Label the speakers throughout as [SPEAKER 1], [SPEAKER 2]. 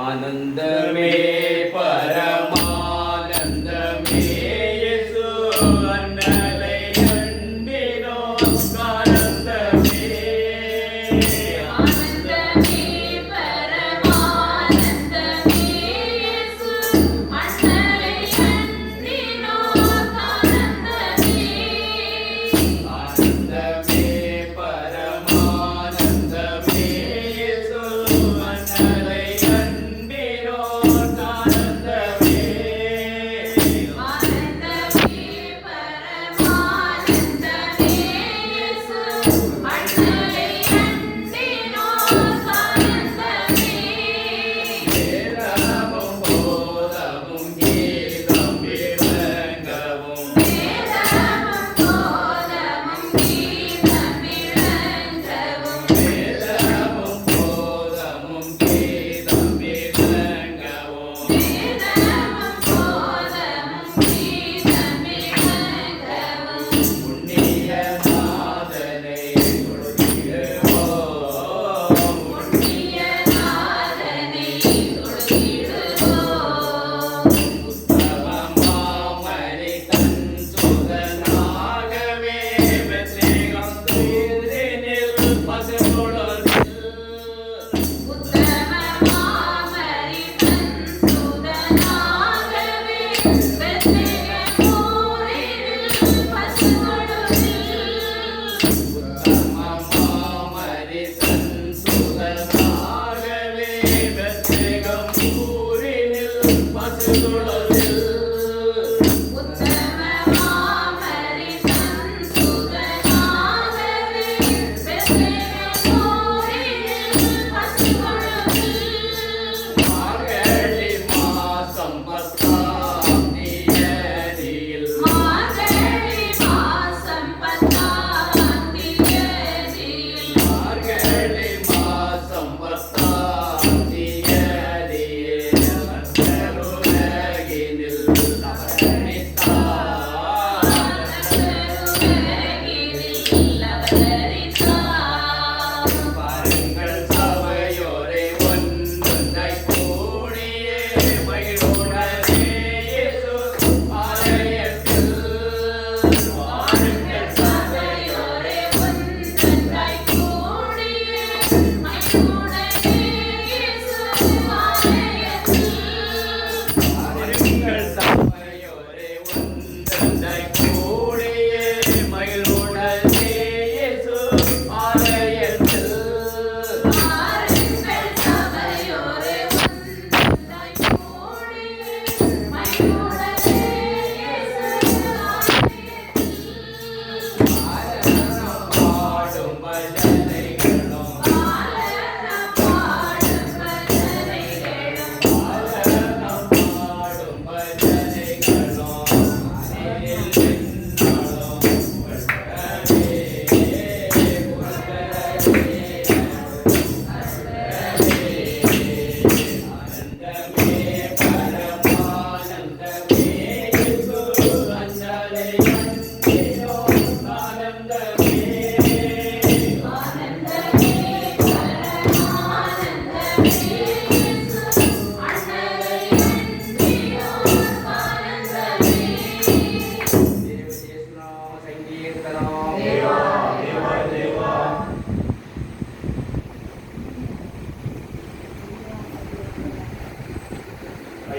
[SPEAKER 1] आनंदमे परमानंदमे येसु अन्नले अंडिनो आनंदमे आनंदमे परमानंदमे येसु अन्नले अंडिनो आनंदमे आनंदमे परमानंदमे येसु अन्नले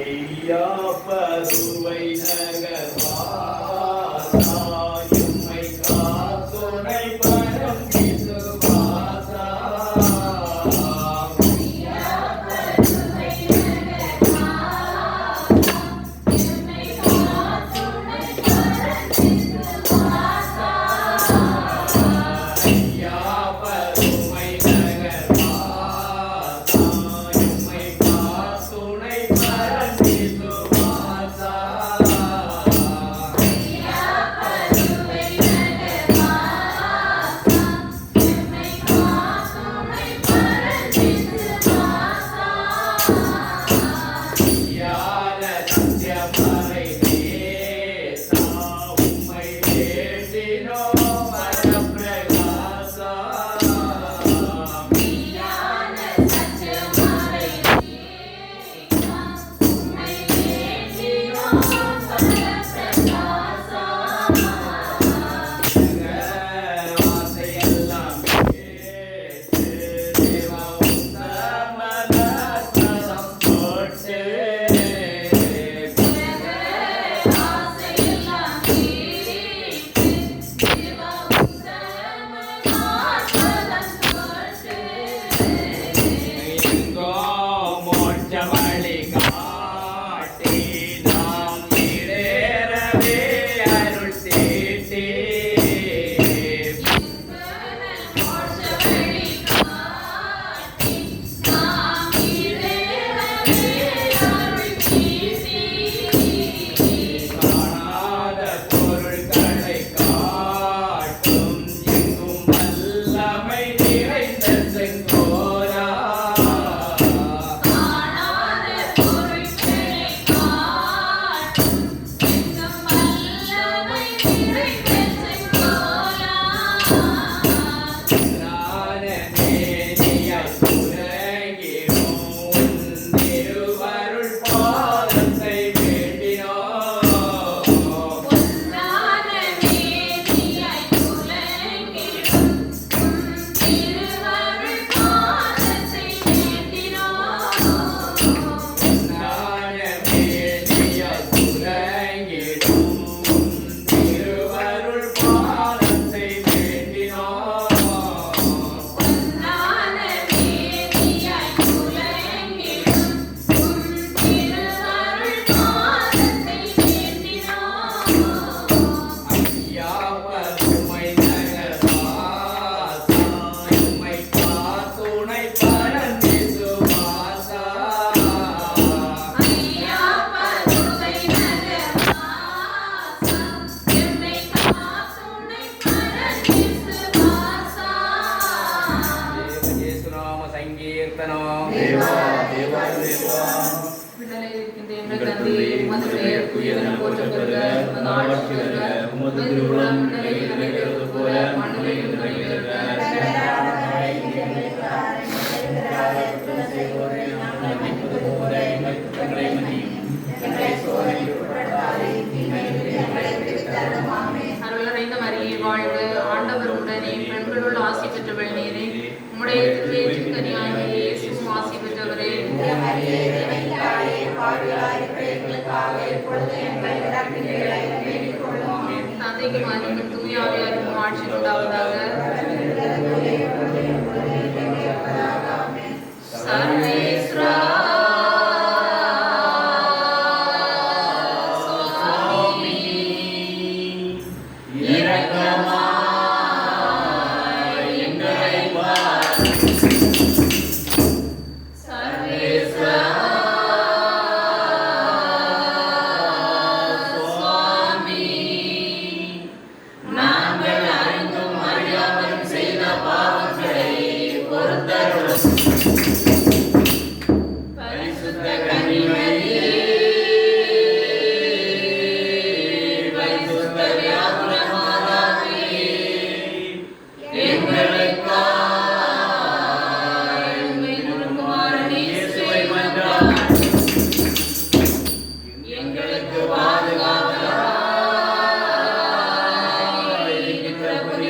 [SPEAKER 1] ஐயா பருவை நகர்வாசா எம்மை காத்துணை பரம் விசுவாசா ஐயா பருவை நகர்வாசா எம்மை காத்துணை பரம் விசுவாசா ஞான சத்யமறை தேசா உம்மை வேண்டினோம் வரப்பிரகாசா ஆசையெல்லாம் கேட்டு தேவ உத்தமதம் போட்டு எங்கோ மோட்ச வழி காட்டி நாம் ஈடேறவே அருள் தீட்டி காணாத பொருள்களை காட்டும் எங்கும் வல்லமை நிறைந்த செங்கோலா ஞானநேதியாய் உலகிலும் உன் திருவருள் பாதத்தை வேண்டினோம் ஞானநேதியாய் உலகிலும் உன் திருவருள் பாதத்தை வேண்டினோம் ஐயா பருமை நகர்வாசா எம்மை காத்துணை பரம் விசுவாசா యేసునామ సంకీర్తనం
[SPEAKER 2] விடுதலை இருக்கின்ற எங்கள் தந்தையே, உமது பெயர் தூயதென போற்றப்படுக. உமது ஆட்சி வருக. உமது திருவுளம் விண்ணுலகில் நிறைவேறுவது போல மண்ணுலகிலும் நிறைவேறுக. அருள் நிறைந்த மரியே வாழ்க. ஆண்டவர் உடனே பெண்களுள் ஆசி பெற்றவள் நீரே. உம்முடைய திருவயிற்றின் கனியாகிய இயேசுவும் ஆசி பெற்றவரே. தந்தைக்கு மகனுக்கு தூய ஆவியாருக்கும் ஆட்சி உண்டாவதாக. சர்வேஸ்வரா சுவாமி இரக்கமாய் எங்களை பார். சர்வேஸ்வரா சுவாமி நாங்கள் அறிந்தும் அறியாமலும் செய்த பாவங்களை பொறுத்தருளும். பரிசுத்த கன்னிமரியே, பரிசுத்த வியாகுல மாதாவே, எங்களுக்காக